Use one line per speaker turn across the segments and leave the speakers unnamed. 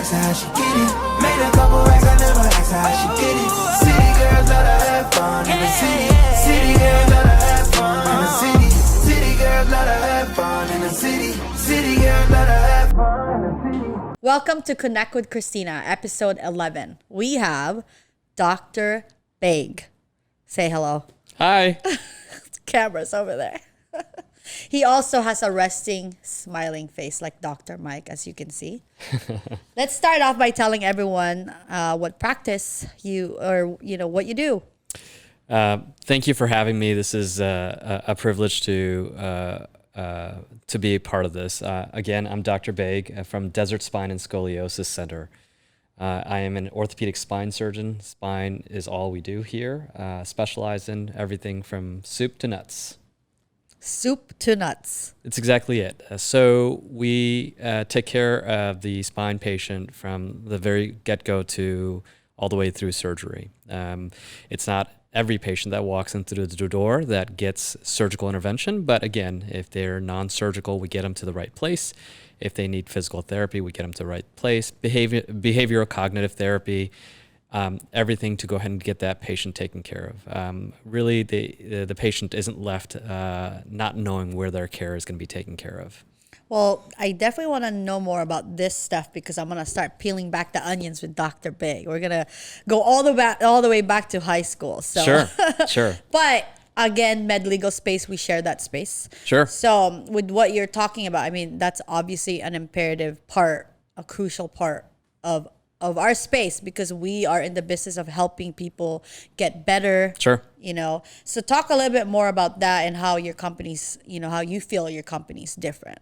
ask her how she get it. Made a couple racks, I never asked her how she get it. City girls love to have fun in the city. City girls love to have fun in the city. City girls love to have fun in the city. City girls love to have fun in the city.
Welcome to Connect with Christina, episode 11. We have Dr. Baig. Say hello.
Hi.
Camera's over there. He also has a resting, smiling face like Dr. Mike, as you can see. Let's start off by telling everyone what practice what you do.
Thank you for having me. This is a privilege to be a part of this. Again, I'm Dr. Baig from Desert Spine and Scoliosis Center. I am an orthopedic spine surgeon. Spine is all we do here. Specialize in everything from soup to nuts.
Soup to nuts.
It's exactly it. So we take care of the spine patient from the very get-go to all the way through surgery. It's not every patient that walks in through the door that gets surgical intervention, but again, if they're non-surgical, we get them to the right place. If they need physical therapy, we get them to the right place. Behavioral cognitive therapy, everything to go ahead and get that patient taken care of. Really, the patient isn't left not knowing where their care is going to be taken care of.
Well, I definitely want to know more about this stuff because I'm going to start peeling back the onions with Dr. Baig. We're going to go all the way back to high school. So.
Sure.
But again, med legal space, we share that space.
Sure.
So with what you're talking about, I mean, that's obviously an imperative part, a crucial part of our space because we are in the business of helping people get better.
Sure.
So talk a little bit more about that and how your company's, how you feel your company's different.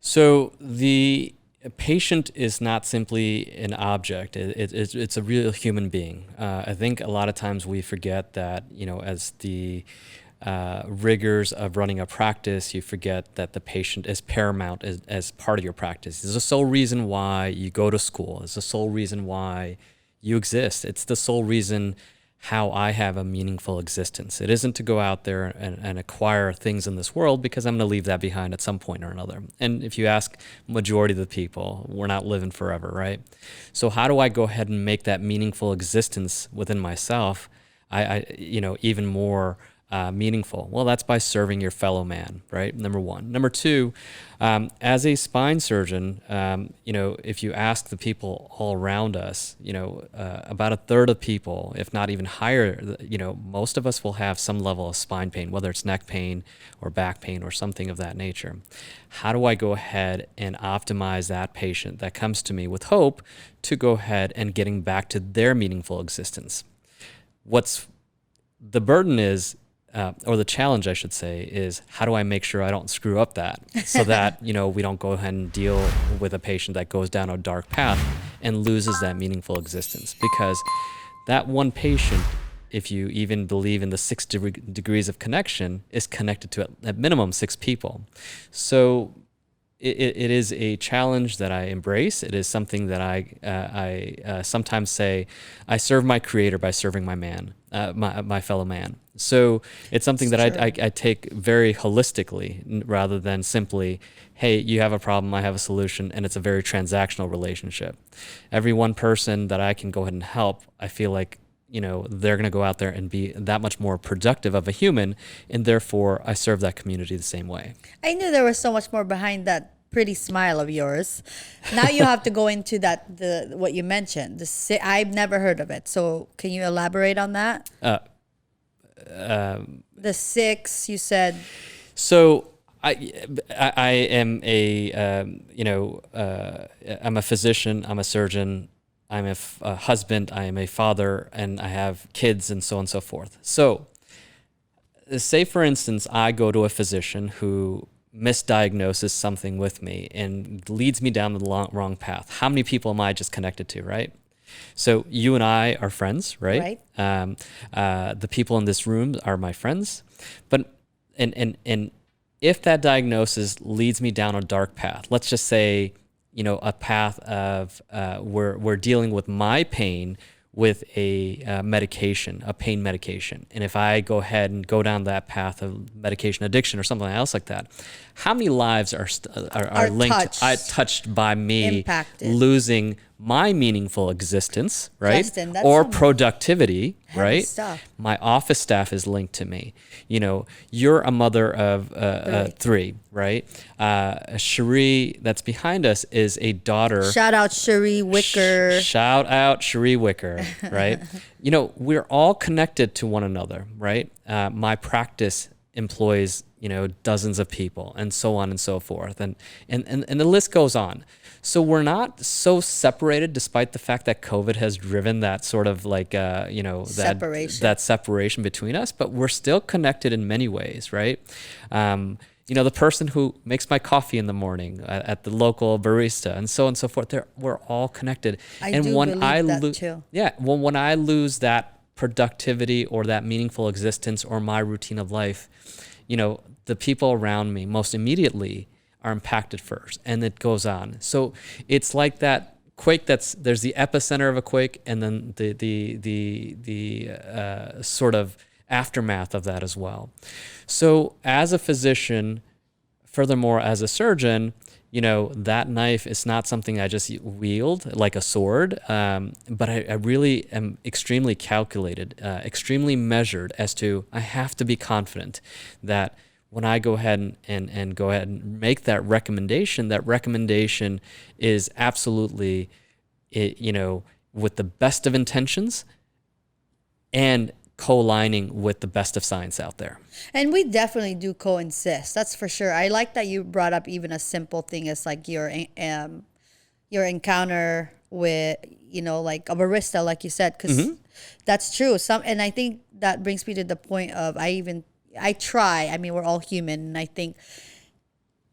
So the patient is not simply an object. It's a real human being. I think a lot of times we forget that, as the rigors of running a practice, you forget that the patient is paramount as part of your practice. It's the sole reason why you go to school. It's the sole reason why you exist. It's the sole reason how I have a meaningful existence. It isn't to go out there and acquire things in this world because I'm going to leave that behind at some point or another. And if you ask majority of the people, we're not living forever, right? So how do I go ahead and make that meaningful existence within myself, even more meaningful? Well, that's by serving your fellow man, right? Number one. Number two, as a spine surgeon, if you ask the people all around us, about a third of people, if not even higher, most of us will have some level of spine pain, whether it's neck pain or back pain or something of that nature. How do I go ahead and optimize that patient that comes to me with hope to go ahead and getting back to their meaningful existence? What's the burden is, or the challenge, I should say, is how do I make sure I don't screw up that so that, we don't go ahead and deal with a patient that goes down a dark path and loses that meaningful existence. Because that one patient, if you even believe in the 6 degrees of connection, is connected to at minimum 6 people. So it is a challenge that I embrace. It is something that I sometimes say, I serve my creator by serving my man, my fellow man. So it's something that I take very holistically rather than simply, hey, you have a problem, I have a solution, and it's a very transactional relationship. Every one person that I can go ahead and help, I feel like, they're going to go out there and be that much more productive of a human, and therefore I serve that community the same way.
I knew there was so much more behind that pretty smile of yours. Now you have to go into what you mentioned. I've never heard of it. So can you elaborate on that? The 6 you said.
So I am I'm a physician, I'm a surgeon, I'm a husband, I am a father, and I have kids and so on and so forth. So say for instance, I go to a physician who misdiagnoses something with me and leads me down the wrong path. How many people am I just connected to, right? So you and I are friends, right? The people in this room are my friends. But and if that diagnosis leads me down a dark path, let's just say, a path of we're dealing with my pain with a medication, a pain medication. And if I go ahead and go down that path of medication addiction or something else like that, how many lives are linked, touched by me
Impacted.
losing my meaningful existence, right?
Justin, that's
Or
some
productivity,
heavy
right?
stuff.
My office staff is linked to me. You know, you're a mother of three, right? Cherie, that's behind us, is a daughter.
Shout out Cherie Wicker.
Shout out Cherie Wicker, right? You know, we're all connected to one another, right? My practice employs, you know, dozens of people and so on and so forth. And the list goes on. So we're not so separated, despite the fact that COVID has driven that sort of like, you know, that separation between us, but we're still connected in many ways, right? You know, the person who makes my coffee in the morning at the local barista and so on and so forth, we're all connected.
I do believe that too.
Yeah, well, when I lose that productivity or that meaningful existence or my routine of life, you know, the people around me most immediately are impacted first, and it goes on. So it's like that quake. There's the epicenter of a quake, and then the sort of aftermath of that as well. So as a physician, furthermore as a surgeon, you know, that knife is not something I just wield like a sword, but I really am extremely calculated, extremely measured as to I have to be confident that when I go ahead and go ahead and make that recommendation is absolutely, you know, with the best of intentions and co-lining with the best of science out there.
And we definitely do co-insist. That's for sure. I like that you brought up even a simple thing as like your encounter with, you know, like a barista, like you said, because that's true. And I think that brings me to the point of I mean, we're all human, and I think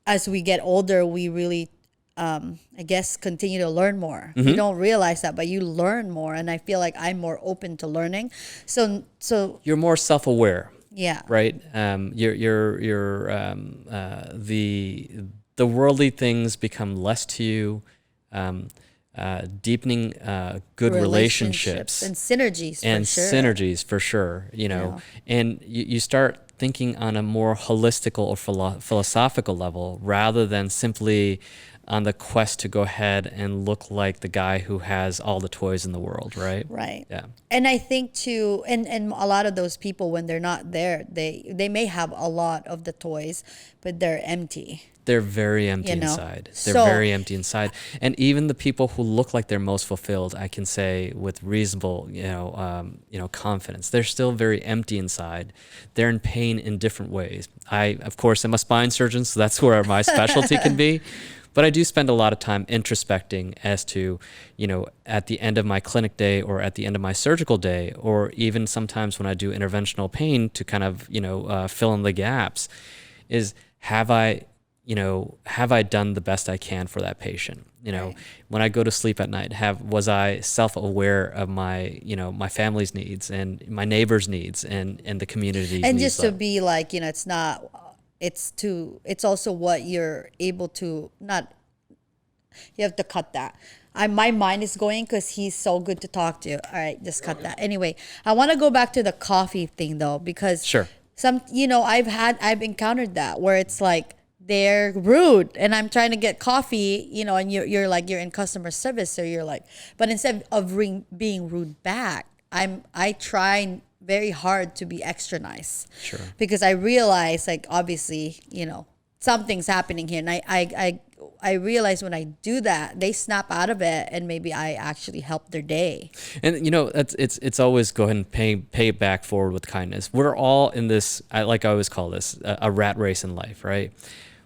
as we get older, we really, I guess, continue to learn more. You don't realize that, but you learn more, and I feel like I'm more open to learning. So
you're more self-aware.
Yeah.
Right. The worldly things become less to you. Deepening good relationships
and synergies
for sure, you know, and you start thinking on a more holistical or philosophical level rather than simply on the quest to go ahead and look like the guy who has all the toys in the world, right?
Right.
Yeah.
And I think too, and a lot of those people, when they're not there, they may have a lot of the toys, but they're empty.
They're very empty inside. They're very empty inside. And even the people who look like they're most fulfilled, I can say with reasonable, confidence, they're still very empty inside. They're in pain in different ways. Of course, I'm a spine surgeon, so that's where my specialty can be. But I do spend a lot of time introspecting as to, you know, at the end of my clinic day or at the end of my surgical day, or even sometimes when I do interventional pain to kind of, fill in the gaps, is have I done the best I can for that patient? You know, when I go to sleep at night, was I self-aware of my, my family's needs and my neighbors' needs and the community's needs?
And just to be like, it's not... It's also what you're able to not. You have to cut that. My mind is going because he's so good to talk to. All right, just cut that. Anyway, I want to go back to the coffee thing though, because
sure.
I've encountered that where it's like they're rude and I'm trying to get coffee, and you're like, you're in customer service, so you're like, but instead of being rude back, I try very hard to be extra nice.
Sure. Because
I realize, like, obviously, something's happening here. And I realize when I do that, they snap out of it and maybe I actually help their day.
And, it's always go ahead and pay it back forward with kindness. We're all in this, I always call this a rat race in life, right?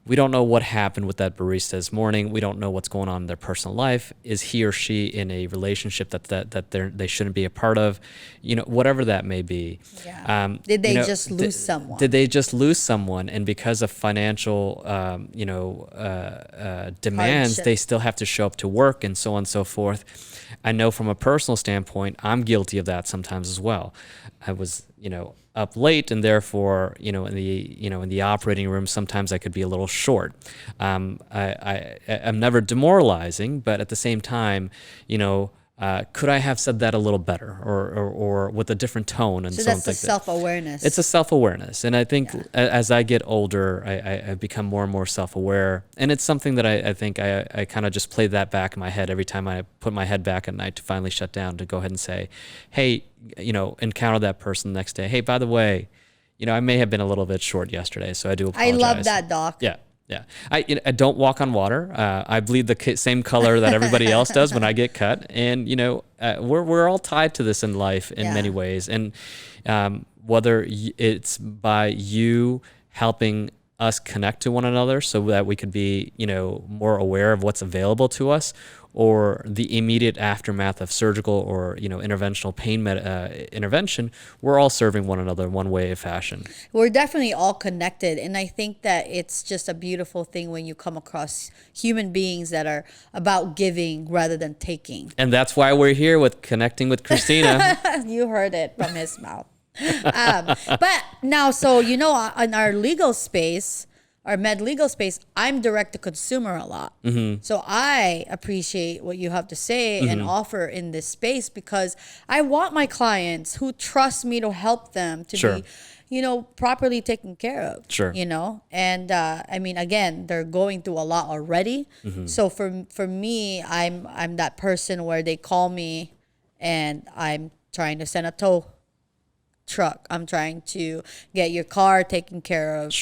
We don't know what happened with that barista this morning. We don't know what's going on in their personal life. Is he or she in a relationship that they shouldn't be a part of? Whatever that may be.
Yeah. Did they just lose someone?
Did they just lose someone? And because of financial, demands, they still have to show up to work and so on and so forth. I know from a personal standpoint, I'm guilty of that sometimes as well. I was, up late, and therefore, in the operating room, sometimes I could be a little short. I'm never demoralizing, but at the same time, could I have said that a little better or with a different tone? And
So
so
that's the self-awareness.
it's a self-awareness. And I think as I get older, I become more and more self-aware. And it's something that I think I kind of just play that back in my head every time I put my head back at night to finally shut down, to go ahead and say, hey, encounter that person the next day. Hey, by the way, I may have been a little bit short yesterday, so I do apologize.
I love that, Doc.
Yeah. Yeah, I don't walk on water. I bleed the same color that everybody else does when I get cut, and we're all tied to this in life in many ways. And whether it's by you helping us connect to one another so that we could be more aware of what's available to us, or the immediate aftermath of surgical or interventional pain intervention, we're all serving one another in one way or fashion.
We're definitely all connected, and I think that it's just a beautiful thing when you come across human beings that are about giving rather than taking.
And that's why we're here with Connecting with Christina.
You heard it from his mouth. But now, so in our legal space, our med legal space, I'm direct to consumer a lot. Mm-hmm. So I appreciate what you have to say and offer in this space, because I want my clients who trust me to help them to be, properly taken care of.
Sure.
And again, they're going through a lot already. Mm-hmm. So for me, I'm that person where they call me and I'm trying to send a tow truck. I'm trying to get your car taken care of,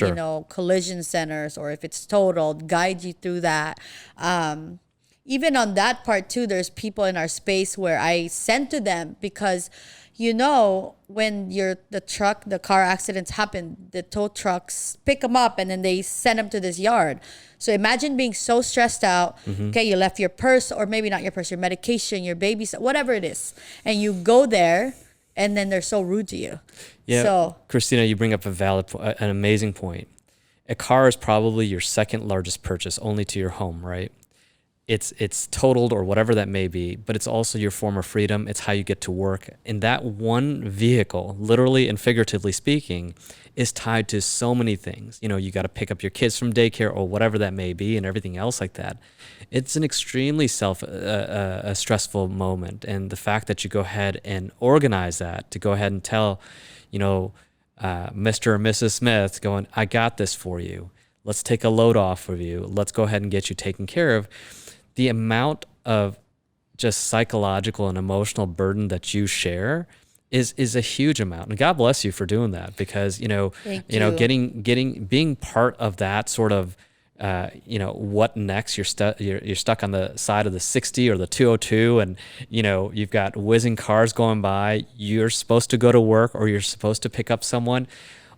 collision centers, or if it's totaled, guide you through that. Even on that part too, there's people in our space where I send to them because, when the car accidents happen, the tow trucks pick them up and then they send them to this yard. So imagine being so stressed out. Mm-hmm. Okay, you left your purse, or maybe not your purse, your medication, your baby, whatever it is, and you go there, and then they're so rude to you.
Yeah,
so,
Christina, you bring up an amazing point. A car is probably your second largest purchase, only to your home, right? It's totaled or whatever that may be, but it's also your form of freedom. It's how you get to work. And that one vehicle, literally and figuratively speaking, is tied to so many things. You got to pick up your kids from daycare or whatever that may be, and everything else like that. It's an extremely a stressful moment. And the fact that you go ahead and organize that, to go ahead and tell, Mr. or Mrs. Smith, going, I got this for you. Let's take a load off of you. Let's go ahead and get you taken care of. The amount of just psychological and emotional burden that you share is a huge amount. And God bless you for doing that, because, being part of that sort of, what next? You're stuck on the side of the 60 or the 202, and, you've got whizzing cars going by. You're supposed to go to work, or you're supposed to pick up someone.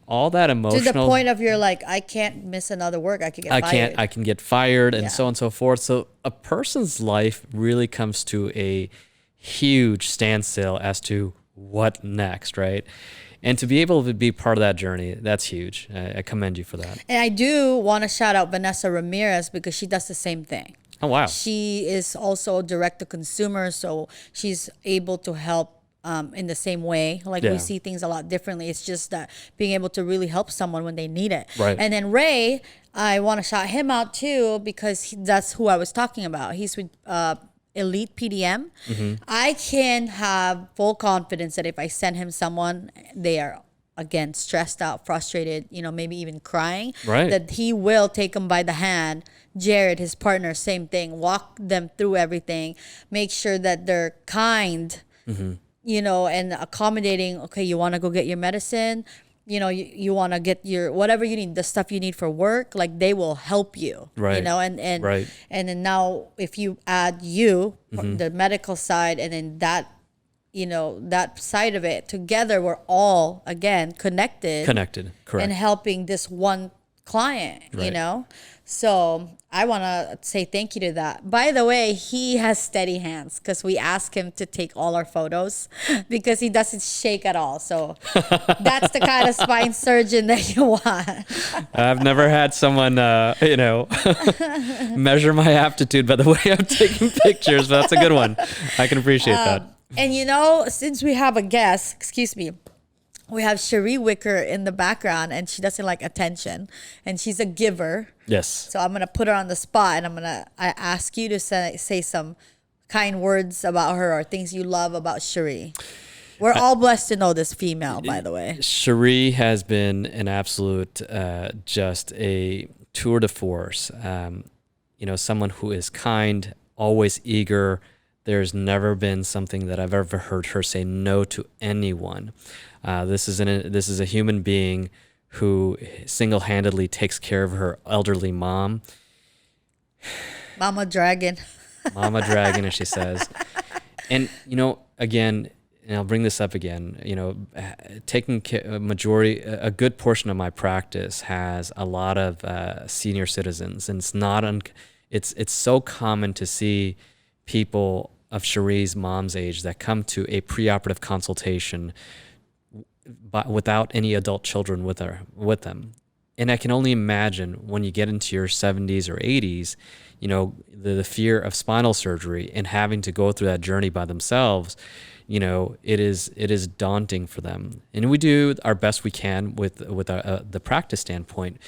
All that emotional,
to the point of you're like, I can't miss another work. I can get fired.
I can get fired, and so on and so forth. So a person's life really comes to a huge standstill as to what next, right? And to be able to be part of that journey, that's huge. I commend you for that.
And I do want to shout out Vanessa Ramirez, because she does the same thing.
Oh, wow.
She is also direct to consumer, so she's able to help in the same way. We see things a lot differently. It's just that being able to really help someone when they need it.
Right.
And then Ray, I want to shout him out too, because that's who I was talking about. He's with Elite PDM. Mm-hmm. I can have full confidence that if I send him someone, they are, again, stressed out, frustrated, maybe even crying,
right,
that he will take them by the hand. Jared, his partner, same thing. Walk them through everything. Make sure that they're kind. Mm-hmm. And accommodating. Okay, you want to go get your medicine, you want to get your whatever you need, the stuff you need for work, they will help you,
right?
And
right.
And then now if you add the medical side, and then that, that side of it together, we're all again connected,
correct,
and helping this one client,
right.
So I want to say thank you to that. By the way, he has steady hands, because we ask him to take all our photos because he doesn't shake at all. So that's the kind of spine surgeon that you want.
I've never had someone, measure my aptitude by the way I'm taking pictures, but that's a good one. I can appreciate that.
And since we have a guest, we have Cherie Wicker in the background, and she doesn't like attention, and she's a giver.
Yes.
So I'm going to put her on the spot, and I ask you to say some kind words about her or things you love about Cherie? We're all blessed to know this female, by the way.
Cherie has been an absolute, just a tour de force. Someone who is kind, always eager. There's never been something that I've ever heard her say no to anyone. This is a human being who single-handedly takes care of her elderly mom.
Mama Dragon.
Mama Dragon, as she says. And, again, and I'll bring this up again, taking a good portion of my practice has a lot of senior citizens, and it's so common to see people of Cherie's mom's age that come to a preoperative consultation but without any adult children with them. And I can only imagine when you get into your 70s or 80s, the fear of spinal surgery and having to go through that journey by themselves. It is daunting for them, and we do our best we can with the practice standpoint,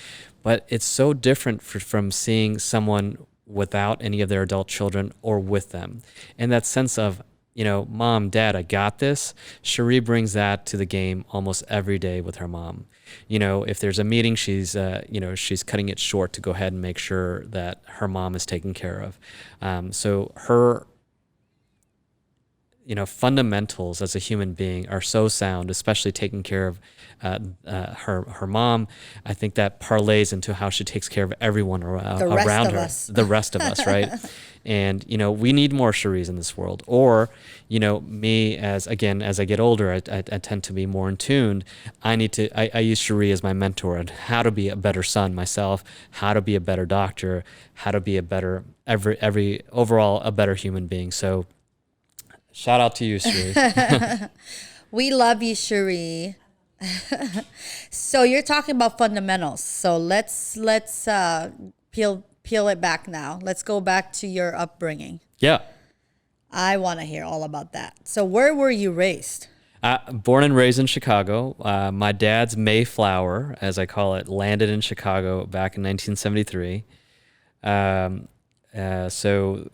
but it's so different from seeing someone without any of their adult children or with them, and that sense of mom, dad, I got this. Cherie brings that to the game almost every day with her mom. If there's a meeting, she's cutting it short to go ahead and make sure that her mom is taken care of. So her fundamentals as a human being are so sound, especially taking care of her mom. I think that parlays into how she takes care of everyone around her, the rest of us, right? And, we need more Cheries in this world. Or, me as I get older, I tend to be more in tune. I use Cherie as my mentor on how to be a better son myself, how to be a better doctor, how to be a better, overall a better human being. So shout out to you, Cherie.
We love you, Cherie. So you're talking about fundamentals. So let's peel it back now. Let's go back to your upbringing.
Yeah.
I want to hear all about that. So where were you raised?
Born and raised in Chicago. My dad's Mayflower, as I call it, landed in Chicago back in 1973. So,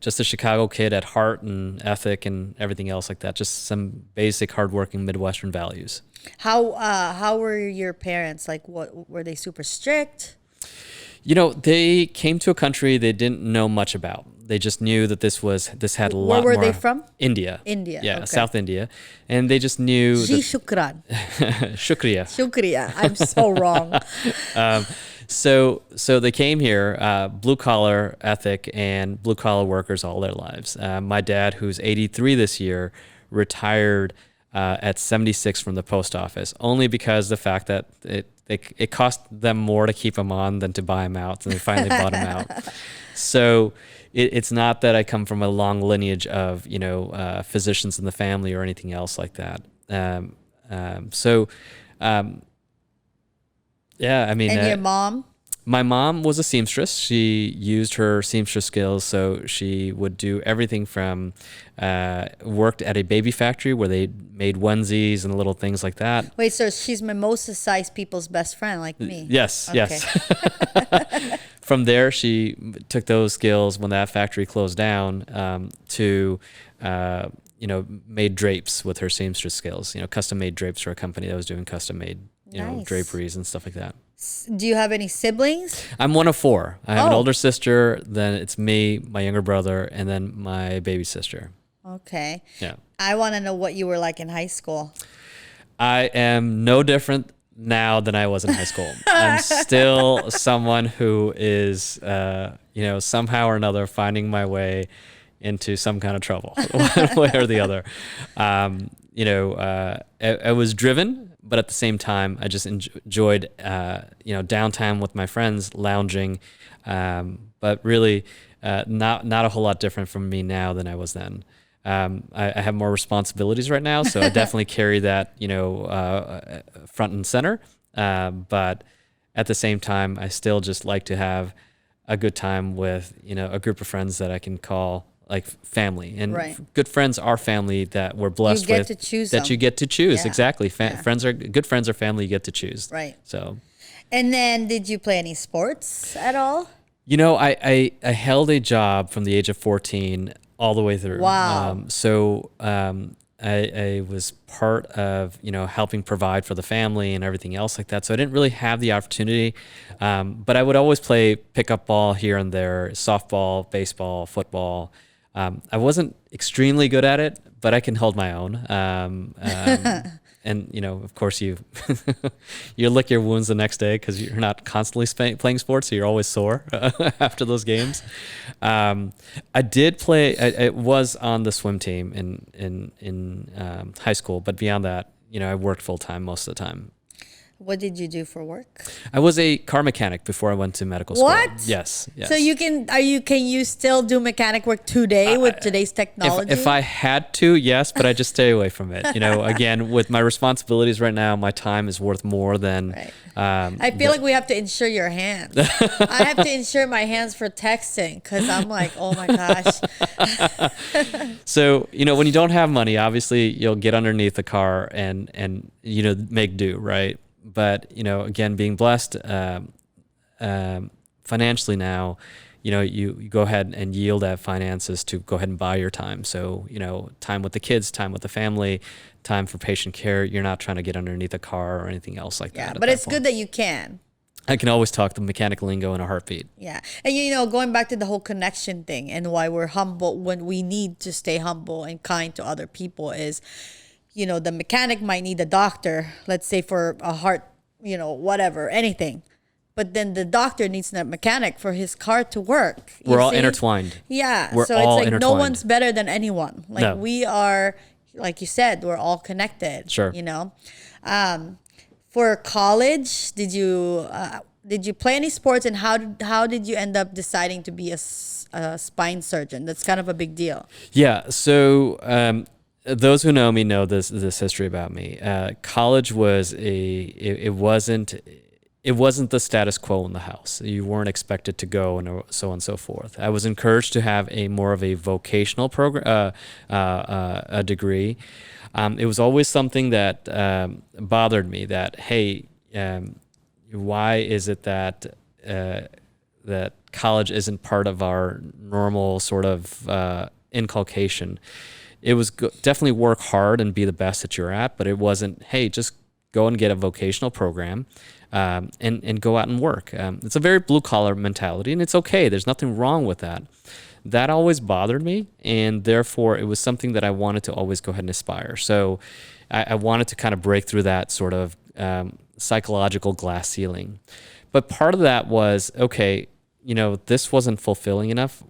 just a Chicago kid at heart and ethic and everything else like that. Just some basic hardworking Midwestern values.
How were your parents? Like, what were they super strict?
They came to a country they didn't know much about. They just knew that this had a lot more.
Where were they from?
India.
India.
Yeah,
okay.
South India. And they just knew
Shukran.
Shukriya.
Shukriya. I'm so wrong.
So they came here, blue collar ethic and blue collar workers all their lives. My dad, who's 83 this year, retired at 76 from the post office, only because the fact that it cost them more to keep him on than to buy him out, and they finally bought him out. So it's not that I come from a long lineage of physicians in the family or anything else like that. Yeah, I mean.
And your mom?
My mom was a seamstress. She used her seamstress skills, so she would do everything from worked at a baby factory where they made onesies and little things like that.
Wait, so she's mimosa-sized people's best friend like me?
Yes,
okay.
Yes. From there, she took those skills when that factory closed down to made drapes with her seamstress skills. Custom made drapes for a company that was doing custom made
nice.
Draperies and stuff like that.
Do you have any siblings?
I'm one of four. I have an older sister, then it's me, my younger brother, and then my baby sister.
Okay.
Yeah.
I want to know what you were like in high school.
I am no different now than I was in high school. I'm still someone who is, somehow or another finding my way into some kind of trouble, one way or the other. I was driven, but at the same time, I just enjoyed, downtime with my friends, lounging, but really not a whole lot different from me now than I was then. I have more responsibilities right now, so I definitely carry that, front and center. But at the same time, I still just like to have a good time with, a group of friends that I can call like family. And
right.
Good friends are family that we're blessed with.
You get to choose them.
You get to choose.
Yeah.
Exactly.
Yeah.
Good friends are family you get to choose.
Right.
So.
And then did you play any sports at all?
I held a job from the age of 14 all the way through.
Wow.
I was part of, helping provide for the family and everything else like that. So I didn't really have the opportunity, but I would always play pickup ball here and there, softball, baseball, football. I wasn't extremely good at it, but I can hold my own. And of course, you you lick your wounds the next day because you're not constantly playing sports, so you're always sore after those games. I did play. I was on the swim team in high school, but beyond that, I worked full time most of the time.
What did you do for work?
I was a car mechanic before I went to medical school.
What?
Yes.
So can you still do mechanic work today with today's technology?
If I had to, yes, but I just stay away from it. Again, with my responsibilities right now, my time is worth more than.
Right. I feel like we have to insure your hands. I have to insure my hands for texting because I'm like, oh my gosh.
So, when you don't have money, obviously you'll get underneath the car and make do, right? But, again, being blessed financially now, you go ahead and yield that finances to go ahead and buy your time. So, time with the kids, time with the family, time for patient care. You're not trying to get underneath a car or anything else like that.
Yeah, but it's good that you can.
I can always talk the mechanic lingo in a heartbeat.
Yeah. And, going back to the whole connection thing and why we're humble when we need to stay humble and kind to other people is, the mechanic might need a doctor, let's say for a heart, whatever, anything. But then the doctor needs a mechanic for his car to work.
We're all intertwined.
Yeah.
We're all
it's like
intertwined.
No one's better than anyone. Like
No.
we are, like you said, we're all connected.
Sure.
For college, did you play any sports, and how did you end up deciding to be a spine surgeon? That's kind of a big deal.
Yeah. So those who know me know this history about me. College was it wasn't the status quo in the house. You weren't expected to go and so on and so forth. I was encouraged to have more of a vocational program, a degree. It was always something that bothered me. That hey, why is it that that college isn't part of our normal sort of inculcation? It was definitely work hard and be the best that you're at, but it wasn't, hey, just go and get a vocational program and go out and work. It's a very blue-collar mentality, and it's okay. There's nothing wrong with that. That always bothered me, and therefore it was something that I wanted to always go ahead and aspire. So I wanted to kind of break through that sort of psychological glass ceiling. But part of that was, okay, this wasn't fulfilling enough.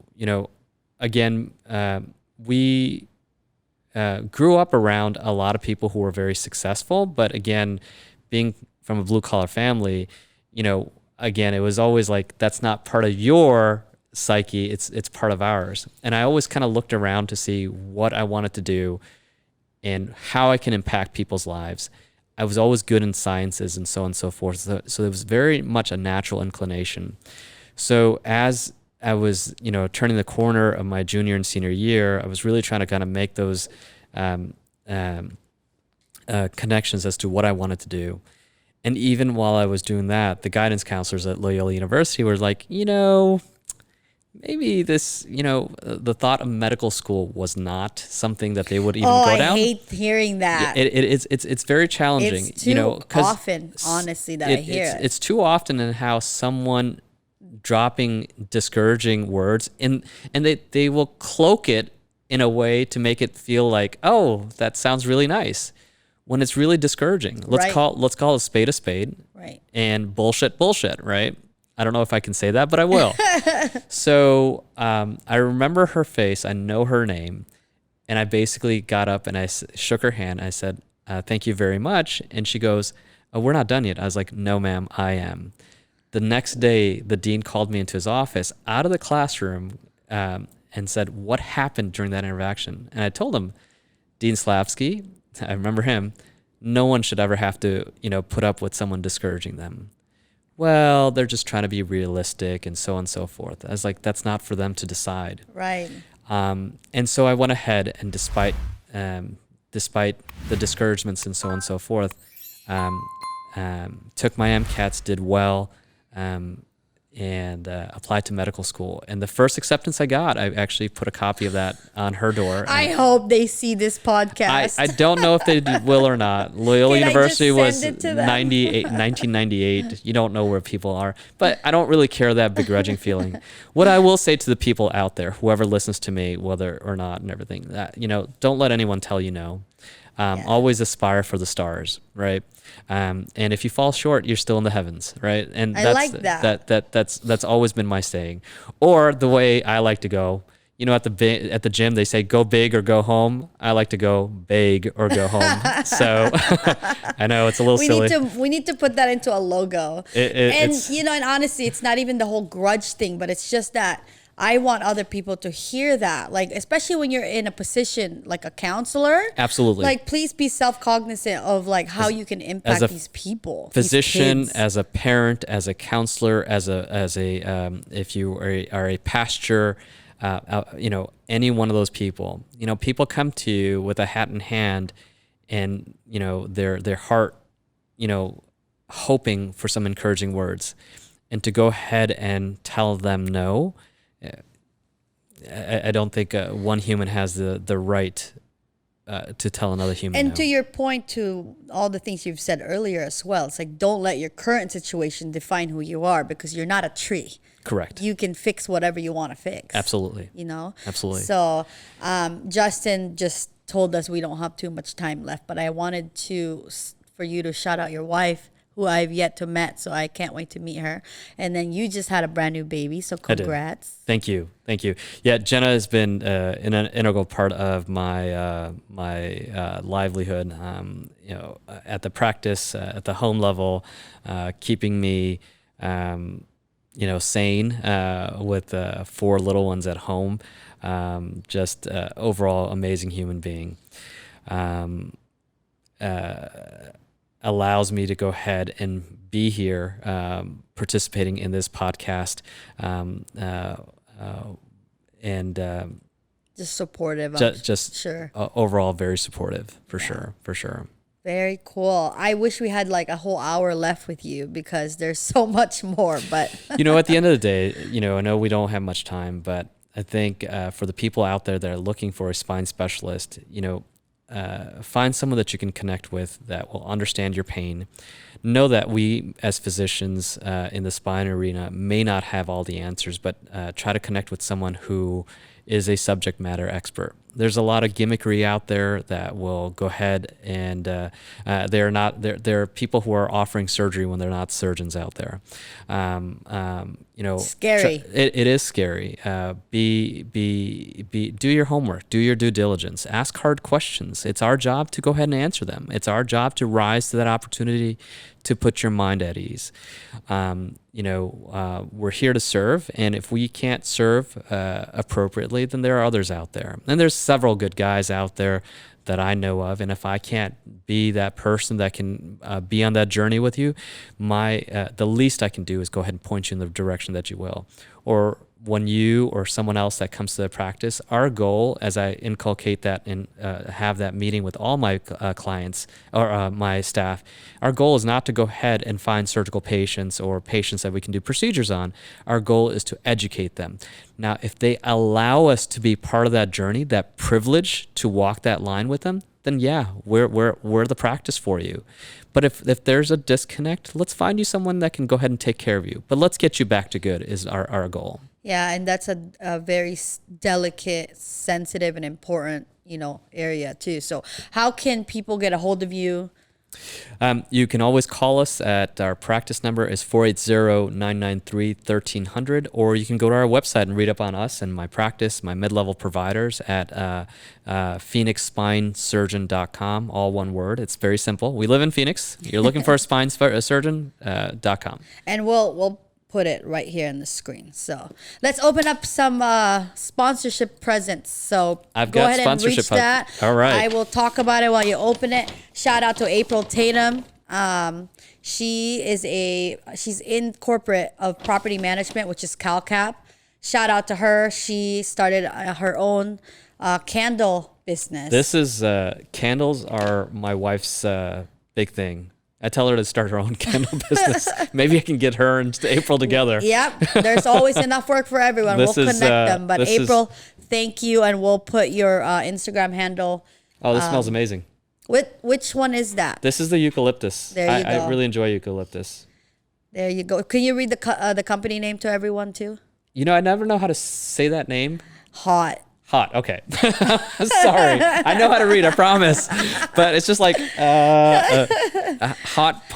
Again, we grew up around a lot of people who were very successful, but again, being from a blue collar family, again, it was always like, that's not part of your psyche. It's part of ours. And I always kind of looked around to see what I wanted to do and how I can impact people's lives. I was always good in sciences and so on and so forth. So it was very much a natural inclination. So as I was, turning the corner of my junior and senior year, I was really trying to kind of make those connections as to what I wanted to do. And even while I was doing that, the guidance counselors at Loyola University were like, maybe this, the thought of medical school was not something that they would even go down.
I hate hearing that.
It's very challenging.
It's too often, honestly, that I hear it.
It's too often in how someone dropping discouraging words and they will cloak it in a way to make it feel like, oh, that sounds really nice, when it's really discouraging. Let's call a spade,
right?
And bullshit, right? I don't know if I can say that, but I will. So I remember her face. I know her name, and I basically got up and I shook her hand. I said, "Thank you very much." And she goes, "Oh, we're not done yet." I was like, "No, ma'am, I am." The next day, the dean called me into his office out of the classroom and said, "What happened during that interaction?" And I told him, Dean Slavsky, I remember him, no one should ever have to, put up with someone discouraging them. Well, they're just trying to be realistic and so on and so forth. I was like, that's not for them to decide.
Right.
And so I went ahead and despite the discouragements and so on and so forth, took my MCATs, did well, and applied to medical school. And the first acceptance I got, I actually put a copy of that on her door.
I hope they see this podcast.
I don't know if they will or not. Loyola
Can I
University
just
was
send it to them?
1998. You don't know where people are. But I don't really care that begrudging feeling. What I will say to the people out there, whoever listens to me, whether or not and everything, that, don't let anyone tell you no. Always aspire for the stars, right? And if you fall short, you're still in the heavens, right? And
I like that.
That's always been my saying. Or the way I like to go, at the gym they say go big or go home. I like to go big or go home. So I know it's a little silly.
We need to put that into a logo. And honestly, it's not even the whole grudge thing, but it's just that I want other people to hear that, like, especially when you're in a position like a counselor.
Absolutely.
Like, please be self-cognizant of like how you can impact these people.
Physician,
these kids.
as a parent, as a counselor, as a if you are a pastor, any one of those people. People come to you with a hat in hand, and their heart, hoping for some encouraging words, and to go ahead and tell them no. I don't think one human has the right to tell another human
and
no.
to your point, to all the things you've said earlier as well, it's like, don't let your current situation define who you are, because you're not a tree.
Correct.
You can fix whatever you want to fix.
Absolutely. Absolutely.
So Justin just told us we don't have too much time left, but I wanted for you to shout out your wife, who I've yet to meet, so I can't wait to meet her. And then you just had a brand new baby, so congrats.
Thank you. Yeah, Jenna has been an integral part of my livelihood. At the practice, at the home level, keeping me, sane with 4 little ones at home. Just overall amazing human being. Allows me to go ahead and be here, participating in this podcast, and
just supportive. Sure.
Overall, very supportive for sure.
Very cool. I wish we had like a whole hour left with you, because there's so much more. But
at the end of the day, I know we don't have much time, but I think for the people out there that are looking for a spine specialist, find someone that you can connect with that will understand your pain. Know that we, as physicians in the spine arena, may not have all the answers, but try to connect with someone who is a subject matter expert. There's a lot of gimmickry out there that will go ahead and there are people who are offering surgery when they're not surgeons out there.
Scary.
It is scary. Do your homework, do your due diligence, ask hard questions. It's our job to go ahead and answer them. It's our job to rise to that opportunity to put your mind at ease. We're here to serve, and if we can't serve appropriately, then there are others out there. And there's several good guys out there that I know of, and if I can't be that person that can be on that journey with you, the least I can do is go ahead and point you in the direction that you will. Or when you or someone else that comes to the practice, our goal, as I inculcate that and have that meeting with all my clients or my staff, our goal is not to go ahead and find surgical patients or patients that we can do procedures on. Our goal is to educate them. Now, if they allow us to be part of that journey, that privilege to walk that line with them, then yeah, we're the practice for you. But if there's a disconnect, let's find you someone that can go ahead and take care of you. But let's get you back to good is our goal.
Yeah, and that's a very delicate, sensitive, and important, area too. So how can people get a hold of you?
You can always call us at our practice number is 480-993-1300, or you can go to our website and read up on us and my practice, my mid-level providers at phoenixspinesurgeon.com, all one word. It's very simple. We live in Phoenix. You're looking for a spine surgeon.com.
And we'll put it right here on the screen. So let's open up some sponsorship presents. So
I've
go
got
ahead and reach that.
All right.
I will talk about it while you open it. Shout out to April Tatum. She's in corporate of property management, which is CalCap. Shout out to her. She started her own candle business.
This is candles are my wife's big thing. I tell her to start her own candle business. Maybe I can get her and April together.
Yep. There's always enough work for everyone. We'll connect them. But April, thank you, and we'll put your Instagram handle.
Oh, this smells amazing.
Which one is that?
This is the eucalyptus.
There you go.
I really enjoy eucalyptus.
There you go. Can you read the company name to everyone too?
You know, I never know how to say that name.
Hot.
Okay. Sorry. I know how to read, I promise. But it's just like Hot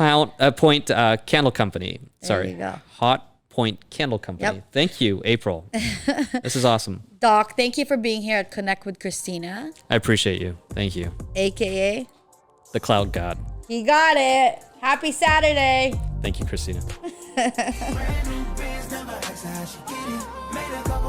Point Candle Company. Sorry.
There you go.
Hot Point Candle Company.
Yep.
Thank you, April. This is awesome.
Doc, thank you for being here at Connect with Christina.
I appreciate you. Thank you.
AKA?
The Cloud God.
He got it. Happy Saturday.
Thank you, Christina.
Brand new bands, never asked her how she get it. Made a couple